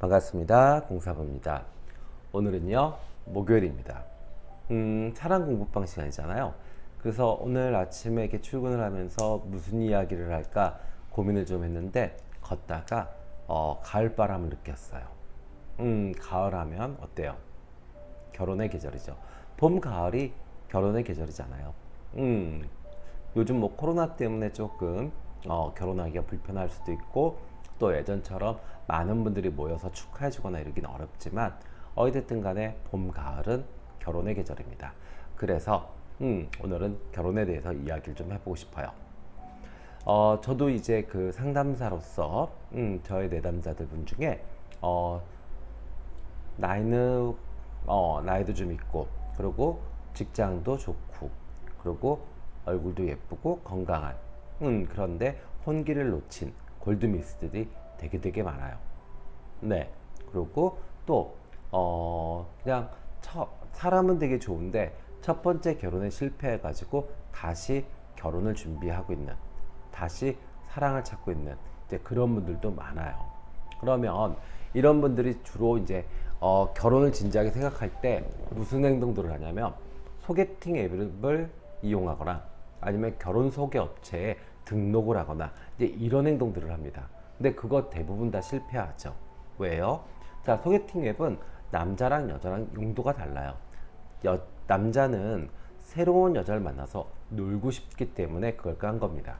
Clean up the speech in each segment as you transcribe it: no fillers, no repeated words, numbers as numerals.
반갑습니다. 공사부입니다. 오늘은요, 목요일입니다. 사랑 공부방 시간이잖아요. 그래서 오늘 아침에 이렇게 출근을 하면서 무슨 이야기를 할까 고민을 좀 했는데, 걷다가 가을바람을 느꼈어요. 가을 하면 어때요? 결혼의 계절이죠. 봄, 가을이 결혼의 계절이잖아요. 요즘 뭐 코로나 때문에 조금 결혼하기가 불편할 수도 있고, 또 예전처럼 많은 분들이 모여서 축하해주거나 이러긴 어렵지만, 어찌됐든 간에 봄, 가을은 결혼의 계절입니다. 그래서 오늘은 결혼에 대해서 이야기를 좀 해보고 싶어요. 저도 이제 그 상담사로서 저의 내담자들 분 중에 나이는 나이도 좀 있고, 그리고 직장도 좋고, 그리고 얼굴도 예쁘고 건강한 그런데 혼기를 놓친 골드미스들이 되게 많아요. 네. 그리고 또 그냥 사람은 되게 좋은데 첫 번째 결혼에 실패해가지고 다시 결혼을 준비하고 있는, 다시 사랑을 찾고 있는 이제 그런 분들도 많아요. 그러면 이런 분들이 주로 이제 결혼을 진지하게 생각할 때 무슨 행동들을 하냐면, 소개팅 앱을 이용하거나 아니면 결혼 소개 업체에 등록을 하거나 이제 이런 행동들을 합니다. 근데 그거 대부분 다 실패하죠. 왜요? 자, 소개팅 앱은 남자랑 여자랑 용도가 달라요. 남자는 새로운 여자를 만나서 놀고 싶기 때문에 그걸 깐 겁니다.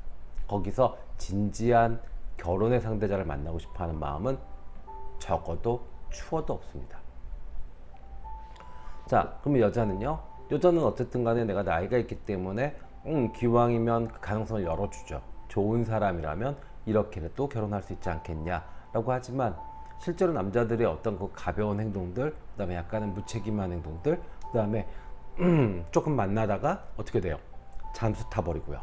거기서 진지한 결혼의 상대자를 만나고 싶어 하는 마음은 적어도 추워도 없습니다. 자, 그러면 여자는요? 여자는 어쨌든 간에 내가 나이가 있기 때문에 기왕이면 그 가능성을 열어주죠. 좋은 사람이라면 이렇게는 또 결혼할 수 있지 않겠냐 라고 하지만, 실제로 남자들의 어떤 그 가벼운 행동들, 그 다음에 약간은 무책임한 행동들, 그 다음에 조금 만나다가 어떻게 돼요? 잠수 타버리고요.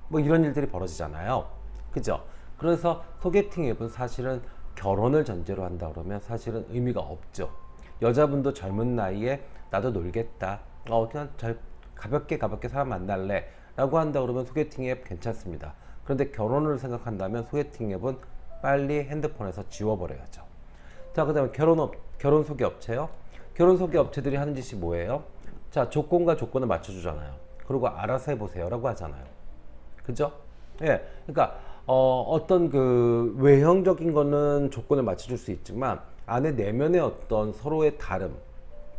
뭐 이런 일들이 벌어지잖아요. 그죠? 그래서 소개팅 앱은 사실은 결혼을 전제로 한다 그러면 사실은 의미가 없죠. 여자분도 젊은 나이에 나도 놀겠다, 그냥 가볍게 사람 만날래 라고 한다 그러면 소개팅 앱 괜찮습니다. 그런데 결혼을 생각한다면 소개팅 앱은 빨리 핸드폰에서 지워버려야죠. 자, 그 다음에 결혼 소개 업체요. 결혼 소개 업체들이 하는 짓이 뭐예요? 자, 조건과 조건을 맞춰주잖아요. 그리고 알아서 해보세요 라고 하잖아요. 그죠? 예. 그러니까 어떤 그 외형적인 거는 조건을 맞춰줄 수 있지만, 안에 내면의 어떤 서로의 다름,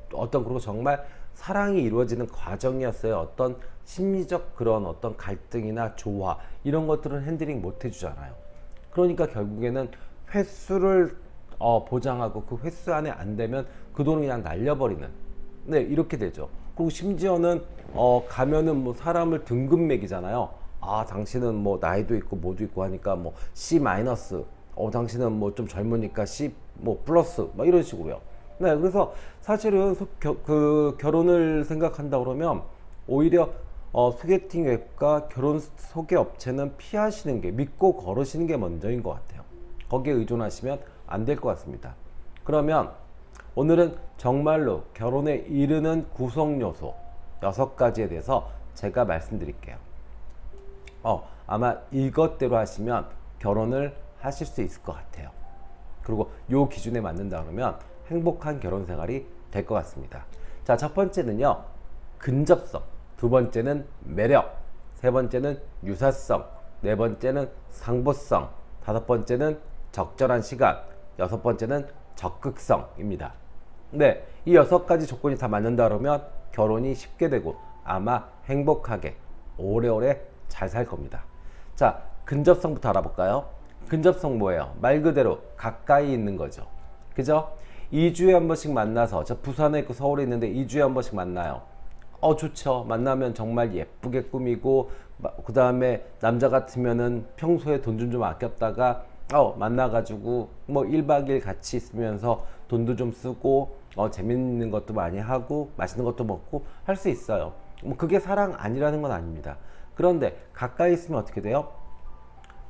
그리고 정말 사랑이 이루어지는 과정이었어요. 어떤 심리적 그런 어떤 갈등이나 조화, 이런 것들은 핸들링 못 해주잖아요. 그러니까 결국에는 횟수를 보장하고 그 횟수 안에 안 되면 그 돈을 그냥 날려버리는, 네, 이렇게 되죠. 그리고 심지어는 가면은 뭐 사람을 등급 매기잖아요. 아, 당신은 뭐 나이도 있고 뭐도 있고 하니까 뭐 C 마이너스, 당신은 뭐 좀 젊으니까 C 뭐 플러스, 막 이런 식으로요. 네, 그래서 사실은 그 결혼을 생각한다 그러면 오히려 소개팅 앱과 결혼 소개 업체는 피하시는 게, 믿고 걸으시는 게 먼저인 것 같아요. 거기에 의존하시면 안 될 것 같습니다. 그러면 오늘은 정말로 결혼에 이르는 구성 요소 6가지에 대해서 제가 말씀드릴게요. 아마 이것대로 하시면 결혼을 하실 수 있을 것 같아요. 그리고 요 기준에 맞는다 그러면 행복한 결혼 생활이 될 것 같습니다. 자, 첫 번째는요, 근접성. 두 번째는 매력. 세 번째는 유사성. 네 번째는 상보성. 다섯 번째는 적절한 시간. 여섯 번째는 적극성입니다. 네, 이 6가지 조건이 다 맞는다 그러면 결혼이 쉽게 되고 아마 행복하게 오래오래 잘 살 겁니다. 자, 근접성부터 알아볼까요? 근접성 뭐예요? 말 그대로 가까이 있는 거죠. 그죠? 2주에 한 번씩 만나서, 저 부산에 있고 서울에 있는데 2주에 한 번씩 만나요. 좋죠. 만나면 정말 예쁘게 꾸미고, 그 다음에 남자 같으면은 평소에 돈 좀 아꼈다가 만나가지고 뭐 1박 2일 같이 있으면서 돈도 좀 쓰고 재밌는 것도 많이 하고 맛있는 것도 먹고 할 수 있어요. 뭐 그게 사랑 아니라는 건 아닙니다. 그런데 가까이 있으면 어떻게 돼요?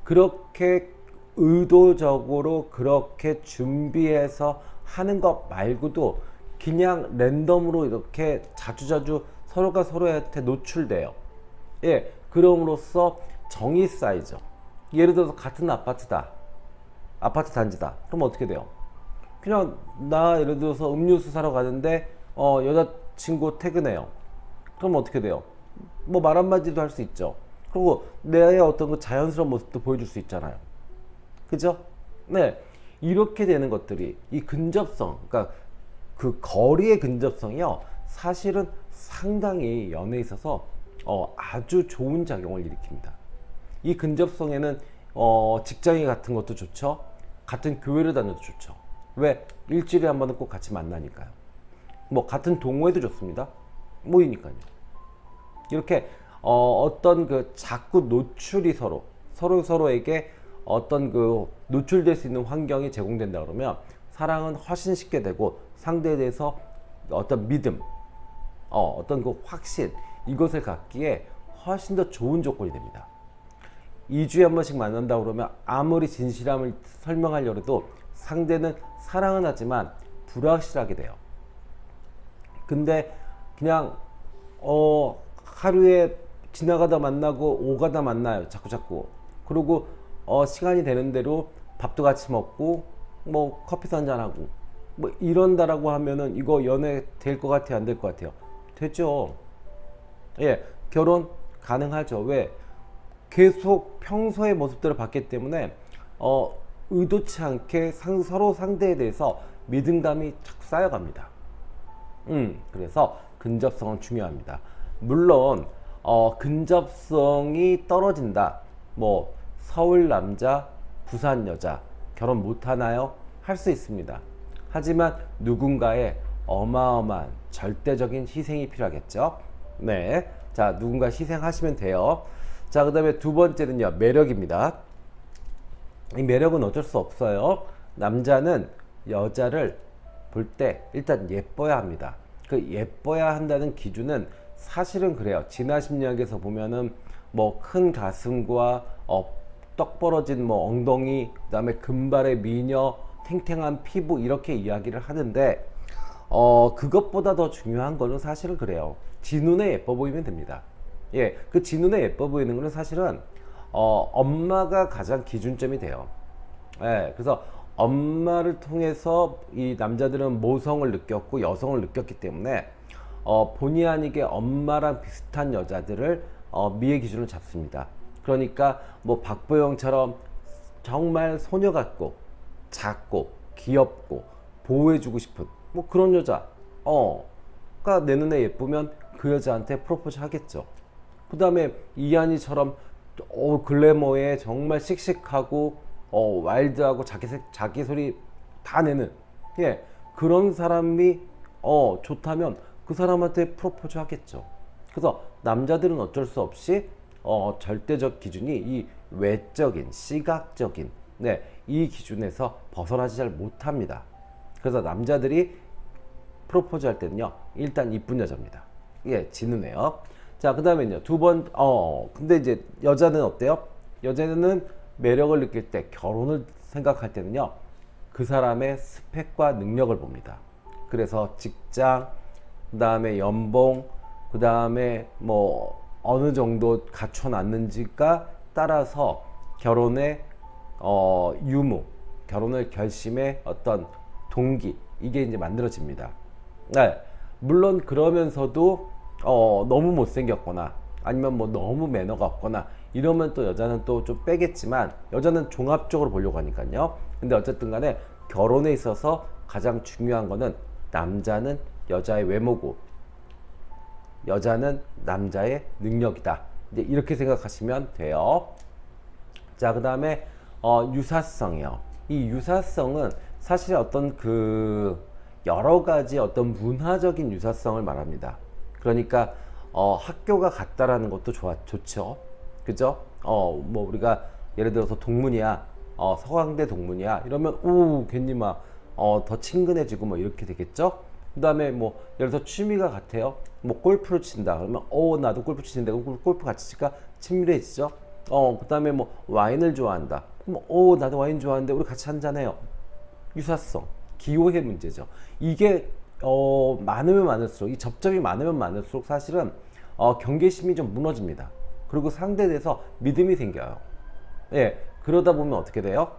그렇게 의도적으로 그렇게 준비해서 하는 것 말고도 그냥 랜덤으로 이렇게 자주자주 서로가 서로한테 노출돼요. 예, 그럼으로써 정이 쌓이죠. 예를 들어서 같은 아파트 단지다. 그럼 어떻게 돼요? 그냥 나 예를 들어서 음료수 사러 가는데 여자친구 퇴근해요. 그럼 어떻게 돼요? 뭐 말 한마디도 할 수 있죠. 그리고 내 어떤 그 자연스러운 모습도 보여줄 수 있잖아요. 그죠? 네. 이렇게 되는 것들이 이 근접성, 그러니까 그 거리의 근접성이요. 사실은 상당히 연애에 있어서 아주 좋은 작용을 일으킵니다. 이 근접성에는 직장인 같은 것도 좋죠. 같은 교회를 다녀도 좋죠. 왜? 일주일에 한 번은 꼭 같이 만나니까요. 뭐 같은 동호회도 좋습니다. 모이니까요. 이렇게 어떤 그 자꾸 노출이 서로에게 어떤 그 노출될 수 있는 환경이 제공된다 그러면 사랑은 훨씬 쉽게 되고 상대에 대해서 어떤 믿음, 어떤 그 확신 이것을 갖기에 훨씬 더 좋은 조건이 됩니다. 2주에 한 번씩 만난다 그러면 아무리 진실함을 설명하려고 해도 상대는 사랑은 하지만 불확실하게 돼요. 근데 그냥 하루에 지나가다 만나고 오가다 만나요. 자꾸. 그리고 시간이 되는 대로 밥도 같이 먹고 뭐 커피도 한잔 하고 뭐 이런다라고 하면은 이거 연애 될 것 같아요? 안 될 것 같아요? 되죠. 예, 결혼 가능하죠. 왜? 계속 평소의 모습들을 봤기 때문에 의도치 않게 서로 상대에 대해서 믿음감이 자꾸 쌓여갑니다. 그래서 근접성은 중요합니다. 물론 근접성이 떨어진다. 뭐 서울 남자, 부산 여자 결혼 못 하나요? 할 수 있습니다. 하지만 누군가의 어마어마한 절대적인 희생이 필요하겠죠. 네, 자 누군가 희생하시면 돼요. 자, 그 다음에 두 번째는요, 매력입니다. 이 매력은 어쩔 수 없어요. 남자는 여자를 볼 때 일단 예뻐야 합니다. 그 예뻐야 한다는 기준은 사실은 그래요. 진화 심리학에서 보면은 뭐 큰 가슴과 떡 벌어진 뭐 엉덩이, 그다음에 금발의 미녀, 탱탱한 피부 이렇게 이야기를 하는데 그것보다 더 중요한 거는 사실은 그래요. 지 눈에 예뻐 보이면 됩니다. 예, 그 지 눈에 예뻐 보이는 거는 사실은 엄마가 가장 기준점이 돼요. 예, 그래서 엄마를 통해서 이 남자들은 모성을 느꼈고 여성을 느꼈기 때문에 본의 아니게 엄마랑 비슷한 여자들을 미의 기준으로 잡습니다. 그러니까 뭐 박보영처럼 정말 소녀 같고 작고 귀엽고 보호해주고 싶은 뭐 그런 여자가 내 눈에 예쁘면 그 여자한테 프로포즈 하겠죠. 그 다음에 이한이처럼 글래머에 정말 씩씩하고 와일드하고 자기 소리 다 내는 그런 사람이 좋다면 그 사람한테 프로포즈 하겠죠. 그래서 남자들은 어쩔 수 없이 절대적 기준이 이 외적인 시각적인 이 기준에서 벗어나지 잘 못합니다. 그래서 남자들이 프로포즈 할 때는요 일단 이쁜 여자입니다. 지는애요. 자, 그 다음에요 근데 이제 여자는 어때요? 여자는 매력을 느낄 때 결혼을 생각할 때는요 그 사람의 스펙과 능력을 봅니다. 그래서 직장, 그 다음에 연봉, 그 다음에 뭐 어느 정도 갖춰놨는지가 따라서 결혼의 유무, 결혼을 결심의 어떤 동기 이게 이제 만들어집니다. 물론 그러면서도 너무 못생겼거나 아니면 뭐 너무 매너가 없거나 이러면 또 여자는 또 좀 빼겠지만 여자는 종합적으로 보려고 하니까요. 근데 어쨌든 간에 결혼에 있어서 가장 중요한 거는 남자는 여자의 외모고 여자는 남자의 능력이다. 이제 이렇게 생각하시면 돼요. 자, 그 다음에 유사성이요. 이 유사성은 사실 어떤 그 여러 가지 어떤 문화적인 유사성을 말합니다. 그러니까 학교가 같다라는 것도 좋죠. 그죠? 뭐 우리가 예를 들어서 동문이야, 서강대 동문이야 이러면 오 괜히 막 더 친근해지고 뭐 이렇게 되겠죠. 그 다음에 뭐 예를 들어서 취미가 같아요. 뭐 골프를 친다 그러면 나도 골프 치는데 골프 같이 치니까 친밀해지죠. 그 다음에 뭐 와인을 좋아한다. 그럼 나도 와인 좋아하는데 우리 같이 한잔해요. 유사성, 기호의 문제죠. 이게 많으면 많을수록 이 접점이 많으면 많을수록 사실은 경계심이 좀 무너집니다. 그리고 상대에 대해서 믿음이 생겨요. 그러다 보면 어떻게 돼요?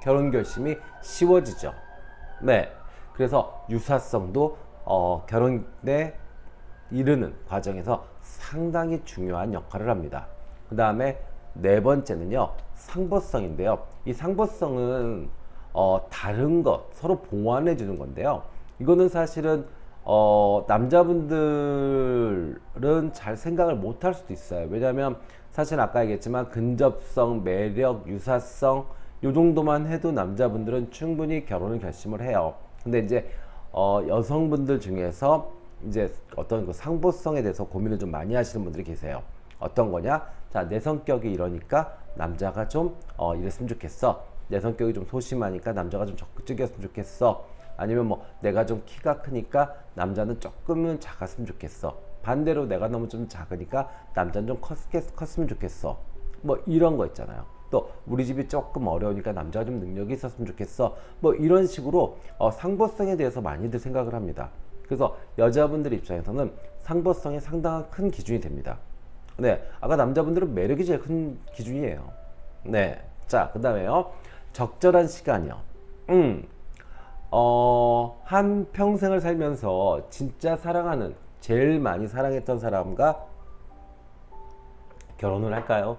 결혼 결심이 쉬워지죠. 네. 그래서 유사성도 결혼에 이르는 과정에서 상당히 중요한 역할을 합니다. 그 다음에 네 번째는요, 상보성인데요. 이 상보성은 다른 것 서로 보완해 주는 건데요. 이거는 사실은 남자분들은 잘 생각을 못 할 수도 있어요. 왜냐하면 사실 아까 얘기했지만 근접성, 매력, 유사성 요 정도만 해도 남자분들은 충분히 결혼을 결심을 해요. 근데 이제 여성분들 중에서 이제 어떤 그 상보성에 대해서 고민을 좀 많이 하시는 분들이 계세요. 어떤 거냐? 자, 내 성격이 이러니까 남자가 좀 이랬으면 좋겠어. 내 성격이 좀 소심하니까 남자가 좀 적극적이었으면 좋겠어. 아니면 뭐 내가 좀 키가 크니까 남자는 조금은 작았으면 좋겠어. 반대로 내가 너무 좀 작으니까 남자는 좀 컸으면 좋겠어. 뭐 이런 거 있잖아요. 또 우리 집이 조금 어려우니까 남자가 좀 능력이 있었으면 좋겠어. 뭐 이런 식으로 상보성에 대해서 많이들 생각을 합니다. 그래서 여자분들 입장에서는 상보성이 상당한 큰 기준이 됩니다. 네, 아까 남자분들은 매력이 제일 큰 기준이에요. 네, 자, 그 다음에요, 적절한 시간이요. 한 평생을 살면서 진짜 사랑하는, 제일 많이 사랑했던 사람과 결혼을 할까요?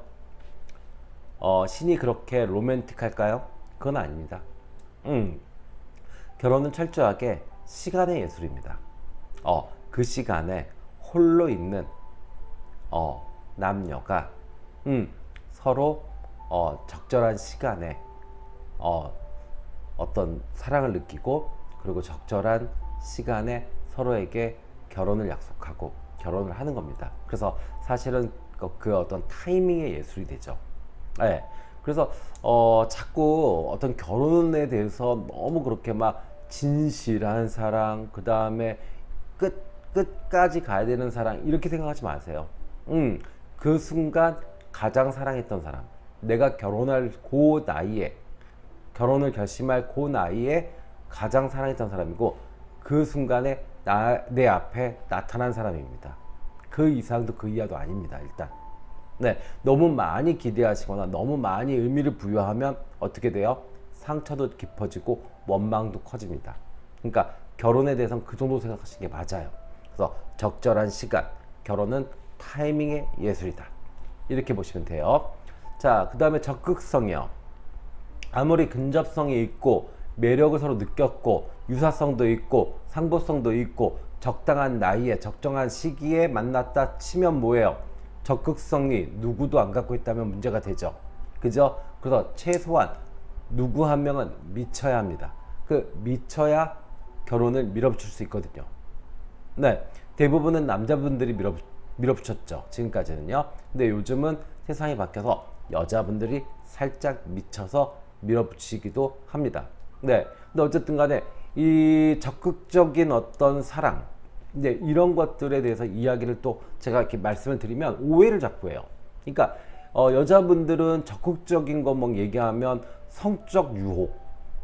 신이 그렇게 로맨틱할까요? 그건 아닙니다. 결혼은 철저하게 시간의 예술입니다. 그 시간에 홀로 있는 남녀가 서로 적절한 시간에 어떤 사랑을 느끼고, 그리고 적절한 시간에 서로에게 결혼을 약속하고 결혼을 하는 겁니다. 그래서 사실은 그 어떤 타이밍의 예술이 되죠. 네. 그래서 자꾸 어떤 결혼에 대해서 너무 그렇게 막 진실한 사랑, 그 다음에 끝까지 가야 되는 사랑, 이렇게 생각하지 마세요. 그 순간 가장 사랑했던 사람, 내가 결혼할 그 나이에, 결혼을 결심할 그 나이에 가장 사랑했던 사람이고, 그 순간에 내 앞에 나타난 사람입니다. 그 이상도 그 이하도 아닙니다. 일단 네, 너무 많이 기대하시거나 너무 많이 의미를 부여하면 어떻게 돼요? 상처도 깊어지고 원망도 커집니다. 그러니까 결혼에 대해서는 그 정도 생각하시는 게 맞아요. 그래서 적절한 시간, 결혼은 타이밍의 예술이다, 이렇게 보시면 돼요. 자, 그 다음에 적극성이요. 아무리 근접성이 있고 매력을 서로 느꼈고 유사성도 있고 상보성도 있고 적당한 나이에 적정한 시기에 만났다 치면 뭐예요? 적극성이 누구도 안 갖고 있다면 문제가 되죠. 그죠? 그래서 최소한 누구 한 명은 미쳐야 합니다. 그 미쳐야 결혼을 밀어붙일 수 있거든요. 네, 대부분은 남자분들이 밀어붙였죠, 지금까지는요. 근데 요즘은 세상이 바뀌어서 여자분들이 살짝 미쳐서 밀어붙이기도 합니다. 네, 근데 어쨌든 간에 이 적극적인 어떤 사랑, 이제 이런 것들에 대해서 이야기를 또 제가 이렇게 말씀을 드리면 오해를 자꾸 해요. 그러니까 여자분들은 적극적인 거 뭐 얘기하면 성적 유혹,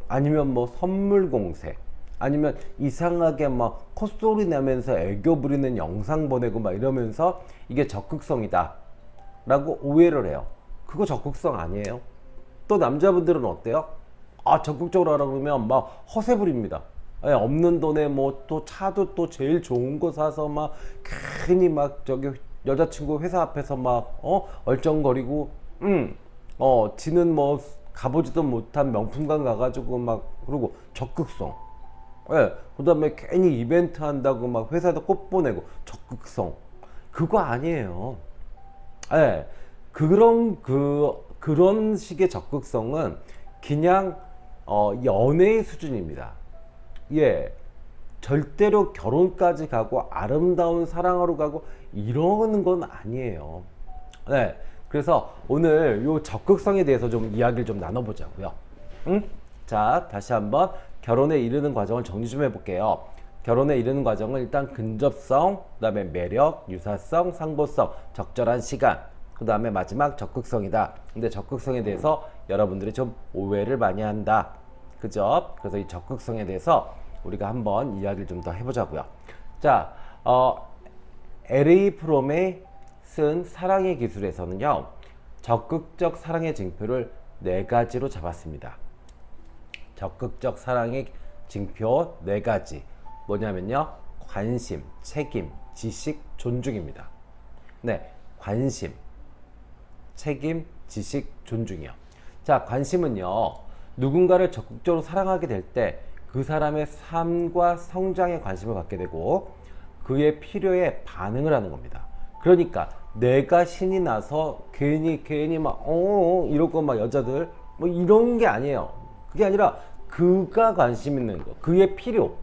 아니면 뭐 선물 공세, 아니면 이상하게 막 콧소리 내면서 애교 부리는 영상 보내고 막 이러면서 이게 적극성이다 라고 오해를 해요. 그거 적극성 아니에요. 또 남자분들은 어때요? 적극적으로 하라 그러면 막 허세 부립니다. 예, 없는 돈에 뭐 또 차도 또 제일 좋은 거 사서 막 괜히 막 저기 여자친구 회사 앞에서 막 얼쩡거리고, 지는 뭐 가보지도 못한 명품관 가가지고 막, 그러고 적극성. 예, 그 다음에 괜히 이벤트 한다고 막 회사에다 꽃 보내고 적극성. 그거 아니에요. 예, 그런 식의 적극성은 그냥 연애의 수준입니다. 예, 절대로 결혼까지 가고 아름다운 사랑으로 가고 이러는 건 아니에요. 네, 그래서 오늘 요 적극성에 대해서 좀 이야기를 좀 나눠보자고요. 자, 다시 한번 결혼에 이르는 과정을 정리 좀 해볼게요. 결혼에 이르는 과정은 일단 근접성, 그 다음에 매력, 유사성, 상보성, 적절한 시간, 그 다음에 마지막 적극성이다. 근데 적극성에 대해서 여러분들이 좀 오해를 많이 한다, 그죠? 그래서 이 적극성에 대해서 우리가 한번 이야기를 좀 더 해보자고요. 자, LA 프롬의 쓴 사랑의 기술에서는요, 적극적 사랑의 징표를 네 가지로 잡았습니다. 적극적 사랑의 징표 네 가지. 뭐냐면요. 관심, 책임, 지식, 존중입니다. 네, 관심, 책임, 지식, 존중이요. 자, 관심은요. 누군가를 적극적으로 사랑하게 될 때 그 사람의 삶과 성장에 관심을 갖게 되고 그의 필요에 반응을 하는 겁니다. 그러니까 내가 신이 나서 괜히 막 이러고 막 여자들 뭐 이런 게 아니에요. 그게 아니라 그가 관심 있는 거, 그의 필요,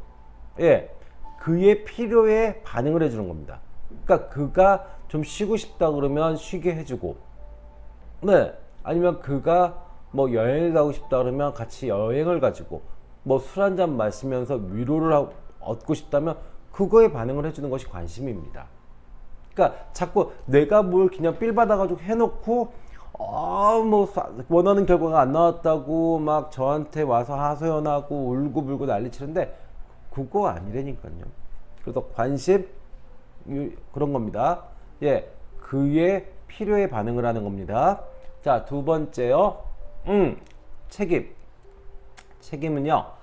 예, 그의 필요에 반응을 해주는 겁니다. 그러니까 그가 좀 쉬고 싶다 그러면 쉬게 해주고, 네, 아니면 그가 뭐 여행을 가고 싶다 그러면 같이 여행을 가지고, 뭐 술 한잔 마시면서 위로를 얻고 싶다면 그거에 반응을 해주는 것이 관심입니다. 그러니까 자꾸 내가 뭘 그냥 삘 받아가지고 해놓고 뭐 원하는 결과가 안 나왔다고 막 저한테 와서 하소연하고 울고불고 난리치는데 그거 아니라니까요. 그래서 관심 그런 겁니다. 예, 그의 필요에 반응을 하는 겁니다. 자, 두 번째요. 책임. 책임은요.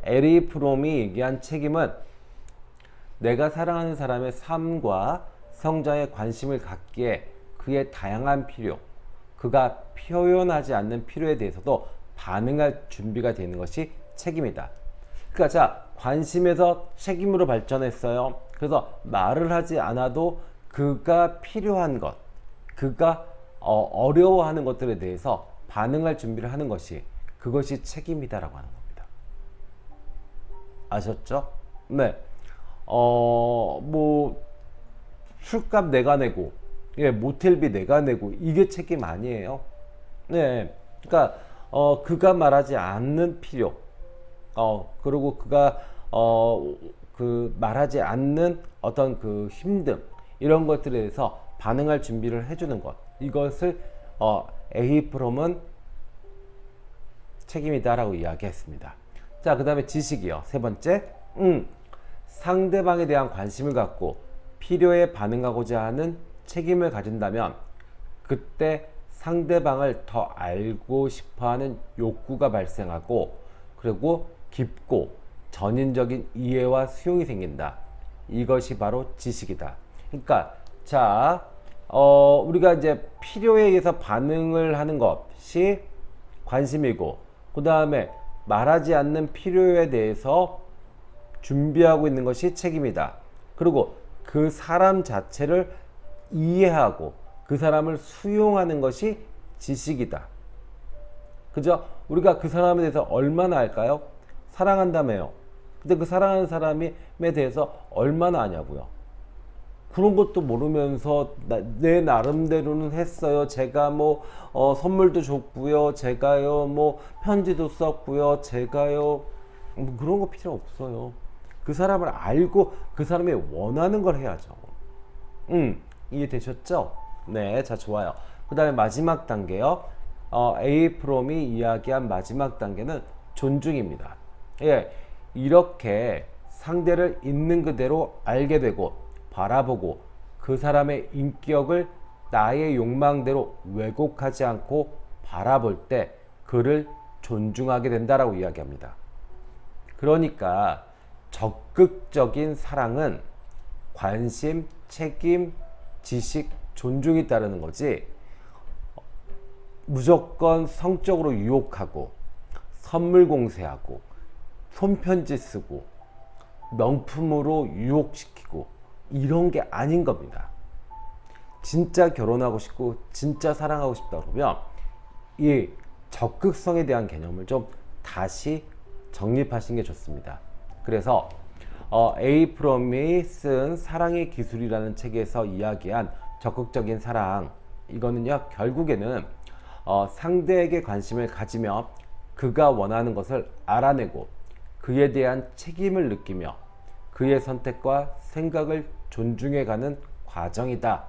에리 프롬이 얘기한 책임은 내가 사랑하는 사람의 삶과 성장에 관심을 갖기에 그의 다양한 필요, 그가 표현하지 않는 필요에 대해서도 반응할 준비가 되는 것이 책임이다. 그러니까 자, 관심에서 책임으로 발전했어요. 그래서 말을 하지 않아도 그가 필요한 것, 그가 어려워하는 것들에 대해서 반응할 준비를 하는 것이 그것이 책임이다라고 하는 겁니다. 아셨죠? 네. 뭐 술값 내가 내고, 예, 모텔비 내가 내고 이게 책임 아니에요. 네. 그러니까 그가 말하지 않는 필요, 그리고 그가 그 말하지 않는 어떤 그 힘듦 이런 것들에 대해서 반응할 준비를 해주는 것, 이것을 에이프롬은 책임이다라고 이야기했습니다. 자, 그 다음에 지식이요. 세 번째, 상대방에 대한 관심을 갖고 필요에 반응하고자 하는 책임을 가진다면 그때 상대방을 더 알고 싶어하는 욕구가 발생하고 그리고 깊고 전인적인 이해와 수용이 생긴다. 이것이 바로 지식이다. 그러니까 자, 우리가 이제 필요에 의해서 반응을 하는 것이 관심이고, 그 다음에 말하지 않는 필요에 대해서 준비하고 있는 것이 책임이다. 그리고 그 사람 자체를 이해하고 그 사람을 수용하는 것이 지식이다. 그죠? 우리가 그 사람에 대해서 얼마나 알까요? 사랑한다며요. 근데 그 사랑하는 사람에 대해서 얼마나 아냐고요. 그런 것도 모르면서 내 나름대로는 했어요. 제가 뭐 선물도 줬고요. 제가요 뭐 편지도 썼고요. 제가요 뭐 그런 거 필요 없어요. 그 사람을 알고 그 사람이 원하는 걸 해야죠. 이해되셨죠? 네, 자, 좋아요. 그 다음에 마지막 단계요. 에이프롬이 이야기한 마지막 단계는 존중입니다. 예, 이렇게 상대를 있는 그대로 알게 되고 바라보고 그 사람의 인격을 나의 욕망대로 왜곡하지 않고 바라볼 때 그를 존중하게 된다라고 이야기합니다. 그러니까 적극적인 사랑은 관심, 책임, 지식, 존중이 따르는 거지, 무조건 성적으로 유혹하고 선물 공세하고 손편지 쓰고 명품으로 유혹시키고 이런 게 아닌 겁니다. 진짜 결혼하고 싶고 진짜 사랑하고 싶다 그러면 이 적극성에 대한 개념을 좀 다시 정립하시는 게 좋습니다. 그래서 에이프롬이 쓴 사랑의 기술이라는 책에서 이야기한 적극적인 사랑, 이거는요 결국에는 상대에게 관심을 가지며 그가 원하는 것을 알아내고 그에 대한 책임을 느끼며 그의 선택과 생각을 존중해가는 과정이다.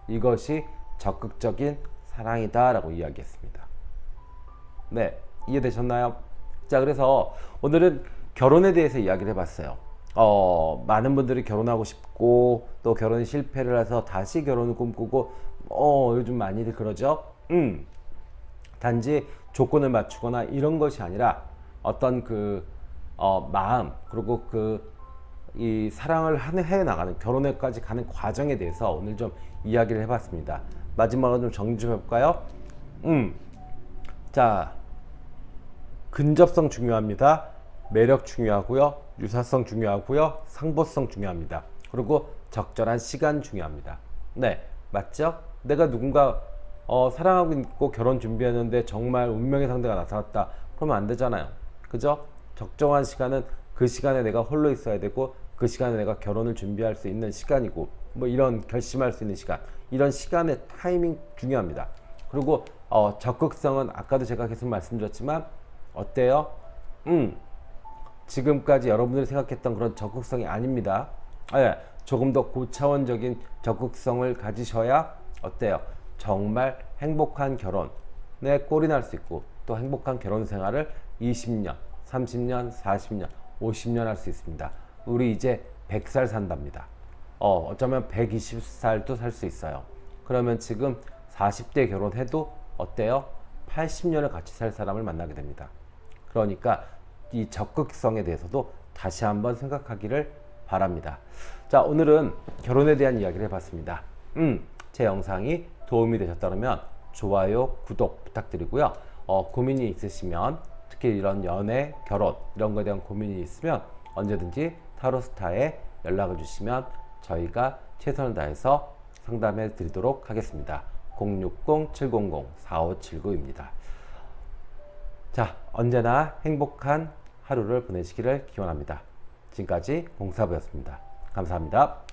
이것이 적극적인 사랑이다 라고 이야기했습니다. 네, 이해되셨나요? 자, 그래서 오늘은 결혼에 대해서 이야기를 해봤어요. 많은 분들이 결혼하고 싶고 또 결혼 실패를 해서 다시 결혼을 꿈꾸고 요즘 많이들 그러죠. 단지 조건을 맞추거나 이런 것이 아니라 어떤 마음, 그리고 이 사랑을 해 나가는, 결혼에까지 가는 과정에 대해서 오늘 좀 이야기를 해봤습니다. 마지막으로 좀 정리 좀 해볼까요? 자, 근접성 중요합니다. 매력 중요하고요. 유사성 중요하고요. 상보성 중요합니다. 그리고 적절한 시간 중요합니다. 네, 맞죠? 내가 누군가 사랑하고 있고 결혼 준비했는데 정말 운명의 상대가 나타났다. 그러면 안 되잖아요. 그죠? 적정한 시간은 그 시간에 내가 홀로 있어야 되고, 그 시간에 내가 결혼을 준비할 수 있는 시간이고, 뭐 이런 결심할 수 있는 시간, 이런 시간의 타이밍 중요합니다. 그리고 적극성은 아까도 제가 계속 말씀드렸지만 어때요? 지금까지 여러분들이 생각했던 그런 적극성이 아닙니다. 조금 더 고차원적인 적극성을 가지셔야 어때요? 정말 행복한 결혼에 꼴이 날 수 있고, 또 행복한 결혼 생활을 20년, 30년, 40년, 50년 할 수 있습니다. 우리 이제 100살 산답니다. 어쩌면 120살도 살 수 있어요. 그러면 지금 40대 결혼해도 어때요? 80년을 같이 살 사람을 만나게 됩니다. 그러니까 이 적극성에 대해서도 다시 한번 생각하기를 바랍니다. 자, 오늘은 결혼에 대한 이야기를 해봤습니다. 제 영상이 도움이 되셨다면 좋아요, 구독 부탁드리고요. 고민이 있으시면, 특히 이런 연애, 결혼 이런 거에 대한 고민이 있으면 언제든지 타로스타에 연락을 주시면 저희가 최선을 다해서 상담해 드리도록 하겠습니다. 060-700-4579입니다. 자, 언제나 행복한 하루를 보내시기를 기원합니다. 지금까지 공사부였습니다. 감사합니다.